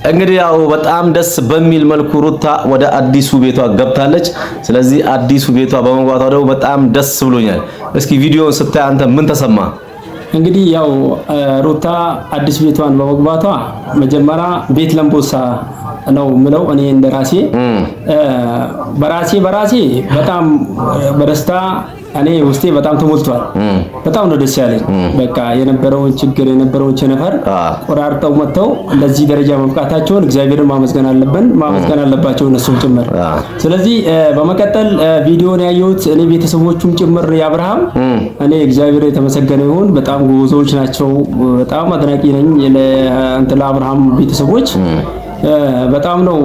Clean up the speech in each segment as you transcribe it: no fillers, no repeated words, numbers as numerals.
እንግዲህ ያው በጣም ደስ በሚል መልኩ ሩታ ወደ አዲሱ ቤቷ ገብታለች። ስለዚህ አዲሱ ቤቷ በመግባቷ ደግሞ በጣም ደስ ብሎኛል። እስኪ ቪዲዮውን ስታይ አንተ ምን ተሰማ? እንግዲህ ያው ሩታ አዲስ ቤቷን በመግባቷ መጀመሪያ ቤት ለምቦሳ ነው ምለው እኔ እንደራሴ በራሴ በጣም በደስታ እኔ ውስጤ በጣም ተሞልቷል። በጣም ነው ደስ ያለኝ። በቃ የነበረውን ችግር የነበረውን ቸነፈር ቆራርጠው መተው ለዚህ ደረጃ መብቃታቸውን እግዚአብሔርን ማመስገን አለባቸው እነሱም ጭምር። ስለዚህ በመቀጠል ቪዲዮን ያየሁት እኔ ቤተሰቦቹም ጭምር የአብርሃም እኔ እግዚአብሔር የተመሰገነ ይሁን በጣም ጎበዞች ናቸው። በጣም አድናቂ ነኝ ለአብርሃም ቤተሰቦች። በጣም ነው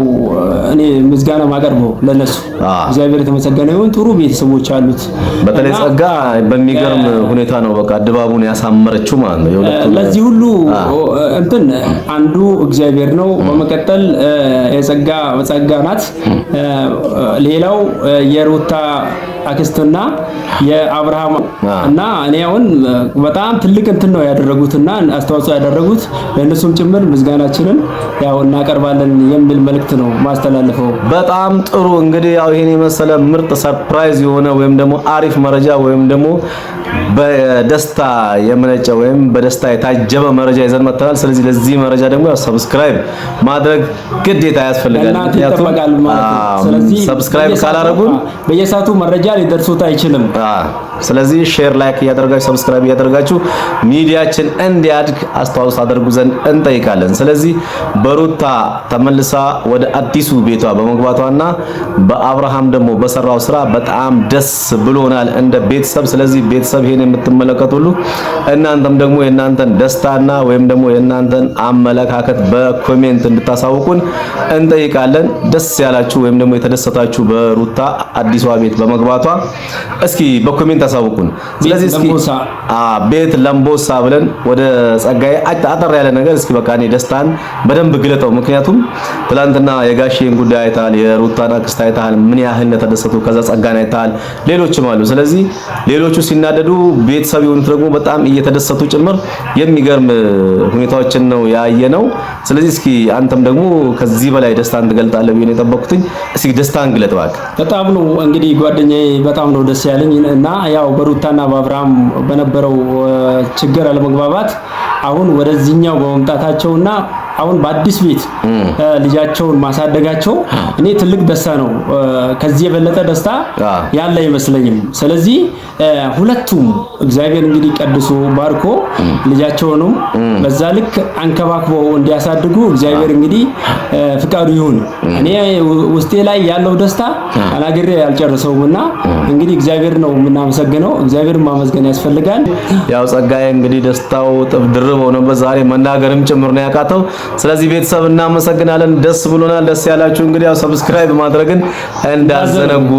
እኔ ምስጋና ማቀርበው ለነሱ። እግዚአብሔር የተመሰገነ ይሁን። ጥሩ ቤተሰቦች አሉት። በተለይ ጸጋ በሚገርም ሁኔታ ነው በቃ ድባቡን ያሳመረችው ማለት ነው። ለዚህ ሁሉ እንትን አንዱ እግዚአብሔር ነው። በመቀጠል ጸጋ ናት። ሌላው የሩታ አክስትና የአብርሃም እና እኔ አሁን በጣም ትልቅ እንትን ነው ያደረጉትና አስተዋጽኦ ያደረጉት ለነሱም ጭምር ምስጋናችንን ያው እናቀርባለን የሚል መልእክት ነው ማስተላለፈው። በጣም ጥሩ። እንግዲህ ያው ይሄን የመሰለ ምርጥ ሰርፕራይዝ የሆነ ወይም ደግሞ አሪፍ መረጃ ወይም ደግሞ በደስታ የመነጨ ወይም በደስታ የታጀበ መረጃ ይዘን መጥተናል። ስለዚህ ለዚህ መረጃ ደግሞ ሰብስክራይብ ማድረግ ግዴታ ያስፈልጋል። ስለዚህ ሰብስክራይብ ካላረጉን በየሰዓቱ መረጃ ሊደርሱት አይችልም። ስለዚህ ሼር፣ ላይክ እያደረጋችሁ ሰብስክራይብ እያደረጋችሁ ሚዲያችን እንዲያድግ አስተዋጽኦ አድርጉ ዘንድ እንጠይቃለን። ስለዚህ በሩታ ተመልሳ ወደ አዲሱ ቤቷ በመግባቷና በአብርሃም ደግሞ በሰራው ስራ በጣም ደስ ብሎናል እንደ ቤተሰብ። ስለዚህ ቤተሰብ ይሄን የምትመለከቱ ሁሉ እናንተም ደግሞ የእናንተን ደስታና ወይም ደግሞ የእናንተን አመለካከት በኮሜንት እንድታሳውቁን እንጠይቃለን። ደስ ያላችሁ ወይም ደግሞ የተደሰታችሁ በሩታ አዲሷ ቤት በመግባቷ እስኪ በኮሜንት አሳውቁን። ስለዚህ እስኪ ቤት ለምቦሳ ብለን ወደ ጸጋዬ አጠር ያለ ነገር እስኪ በቃ እኔ ደስታን በደንብ ግለጠው። ምክንያቱም ትላንትና የጋሼን ጉዳይ አይታል፣ የሩታን አክስት አይታል፣ ምን ያህል እንደተደሰቱ ከዛ ጸጋን አይታል፣ ሌሎችም አሉ። ስለዚህ ሌሎቹ ሲናደዱ ቤተሰብ የሆኑት ደግሞ በጣም እየተደሰቱ ጭምር የሚገርም ሁኔታዎችን ነው ያየነው። ስለዚህ እስኪ አንተም ደግሞ ከዚህ በላይ ደስታን ትገልጣለህ ብዬ ነው የጠበቅኩትኝ። እስኪ ደስታን ግለጥ እባክህ። በጣም ነው እንግዲህ ጓደኛዬ በጣም ነው ደስ ያለኝ እና ያው በሩታና በአብርሃም በነበረው ችግር አለመግባባት አሁን ወደዚህኛው በመምጣታቸውና አሁን በአዲስ ቤት ልጃቸውን ማሳደጋቸው እኔ ትልቅ ደስታ ነው። ከዚህ የበለጠ ደስታ ያለ አይመስለኝም። ስለዚህ ሁለቱም እግዚአብሔር እንግዲህ ቀድሶ ባርኮ ልጃቸውንም በዛ ልክ አንከባክበው እንዲያሳድጉ እግዚአብሔር እንግዲህ ፍቃዱ ይሁን። እኔ ውስጤ ላይ ያለው ደስታ አናግሬ ያልጨርሰውምና እንግዲህ እግዚአብሔር ነው የምናመሰግነው። እግዚአብሔርን ማመስገን ያስፈልጋል። ያው ጸጋዬ እንግዲህ ደስታው ጥፍ ድርብ ሆነበት ዛሬ መናገርም ጭምር ነው ያቃተው። ስለዚህ ቤተሰብ እናመሰግናለን። ደስ ብሎናል። ደስ ያላችሁ እንግዲህ ያው ሰብስክራይብ ማድረግን እንዳዘነጉ